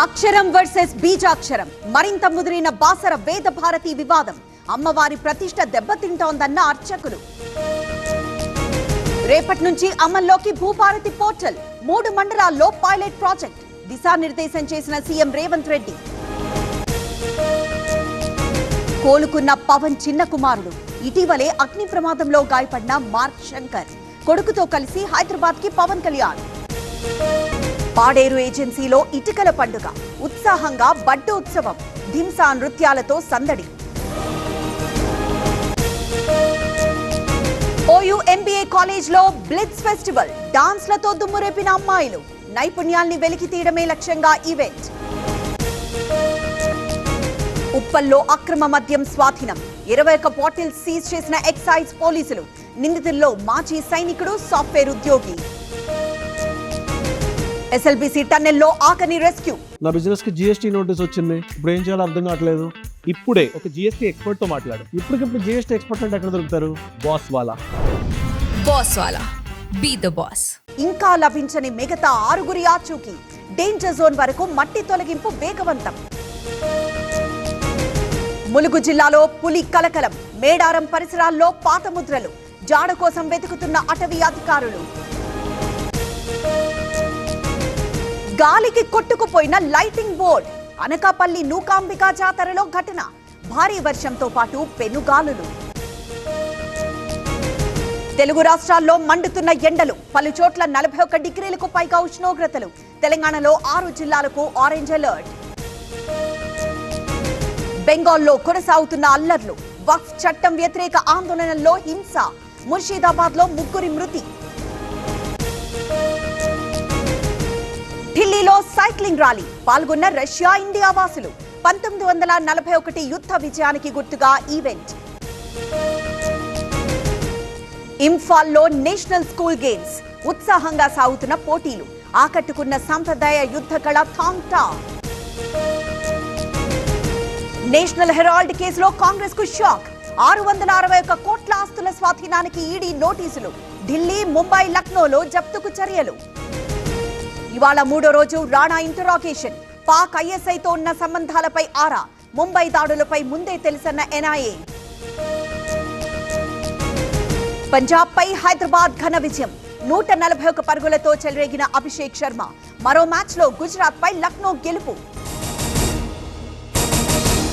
అక్షరం వర్సెస్ బీజాక్షరం మరింత ముదిరిన బాసర వేద భారతి వివాదం. అమ్మవారి ప్రతిష్ట దెబ్బతింటోందన్న అర్చకులు. రేపటి నుంచి అమల్లోకి భూభారతి పోర్టల్. 3 మండలాల్లో పైలట్ ప్రాజెక్ట్. దిశానిర్దేశం చేసిన సీఎం రేవంత్ రెడ్డి. కోలుకున్న పవన్ చిన్న కుమారుడు. ఇటీవలే అగ్ని ప్రమాదంలో గాయపడిన మార్క్ శంకర్. కొడుకుతో కలిసి హైదరాబాద్ కి పవన్ కళ్యాణ్. పాడేరు ఏజెన్సీలో ఇటుకల పండుగ. ఉత్సాహంగా బడ్డు ఉత్సవం. ధింసా నృత్యాలతో సందడి. ఓయూ ఎంబీఏ కాలేజ్ లో బ్లిట్స్ ఫెస్టివల్. డాన్స్లతో దుమ్మురేపిన అమ్మాయిలు. నైపుణ్యాల్ని వెలికి తీయడమే లక్ష్యంగా ఈవెంట్. ఉప్పల్లో అక్రమ మద్యం స్వాధీనం. 21 బాటిల్స్ సీజ్ చేసిన ఎక్సైజ్ పోలీసులు. నిందితుల్లో మాజీ సైనికుడు, సాఫ్ట్వేర్ ఉద్యోగి. ఎస్ఎల్బీసీ టన్నెల్లో ఆకని రెస్క్యూ. నా బిజినెస్ కి జిఎస్టీ నోటీస్ వచ్చింది. ఇప్పుడు ఏం చేయాలో అర్థం కావట్లేదు. ఇప్పుడే ఒక జిఎస్టీ ఎక్స్పర్ట్ తో మాట్లాడు. ఇప్పటికిప్పుడు జిఎస్టీ ఎక్స్పర్ట్ అంటే ఎక్కడ దొరుకుతారు? బాస్ వాలా బీ ద బాస్. ఇంకా లభించని మిగతా 6 ఆచూకీ. డేంజర్ జోన్ వరకు మట్టి తొలగింపు వేగవంతం. ములుగు జిల్లాలో పులి కలకలం. మేడారం పరిసరాల్లో పాత ముద్రలు. జాడ కోసం వెతుకుతున్న అటవీ అధికారులు. గాలికి కొట్టుకుపోయిన లైటింగ్ బోర్డ్. అనకాపల్లి నూకాంబికా జాతరలో ఘటన. భారీ వర్షంతో పాటు పెనుగాలులు. తెలుగు రాష్ట్రాల్లో మండుతున్న ఎండలు. పలు చోట్ల 41 డిగ్రీలకు పైగా ఉష్ణోగ్రతలు. తెలంగాణలో 6 జిల్లాలకు ఆరెంజ్ అలర్ట్. బెంగాల్లో కొనసాగుతున్న అల్లర్లు. వక్ఫ్ చట్టం వ్యతిరేక ఆందోళనల్లో హింస. ముర్షిదాబాద్ లో 3 మృతి. ఢిల్లీలో సైక్లింగ్ ర్యాలీ. పాల్గొన్న రష్యా, ఇండియా వాసులు. 1941 యుద్ధ విజయానికి గుర్తుగా ఈవెంట్. ఇంఫాల్లో నేషనల్ స్కూల్ గేమ్స్. ఉత్సాహంగా సాగుతున్న పోటీలు. ఆకట్టుకున్న సంప్రదాయ యుద్ధ కళ థాంగ్ టా. నేషనల్ హెరాల్డ్ కేసులో కాంగ్రెస్ కు షాక్. 661 కోట్ల ఆస్తుల స్వాధీనానికి ఈడీ నోటీసులు. ఢిల్లీ, ముంబై, లక్నోలో జప్తుకు చర్యలు. ఇవాళ 3వ రోజు రాణా ఇంటరాగేషన్. పాక్ ఐఎస్ఐతో ఉన్న సంబంధాలపై ఆరా. ముంబై దాడులపై ముందే తెలుసన్న ఎన్ఐఏ. పంజాబ్ పై హైదరాబాద్ ఘన విజయం. 141 పరుగులతో చెలరేగిన అభిషేక్ శర్మ. మరో మ్యాచ్ లో గుజరాత్ పై లక్నో గెలుపు.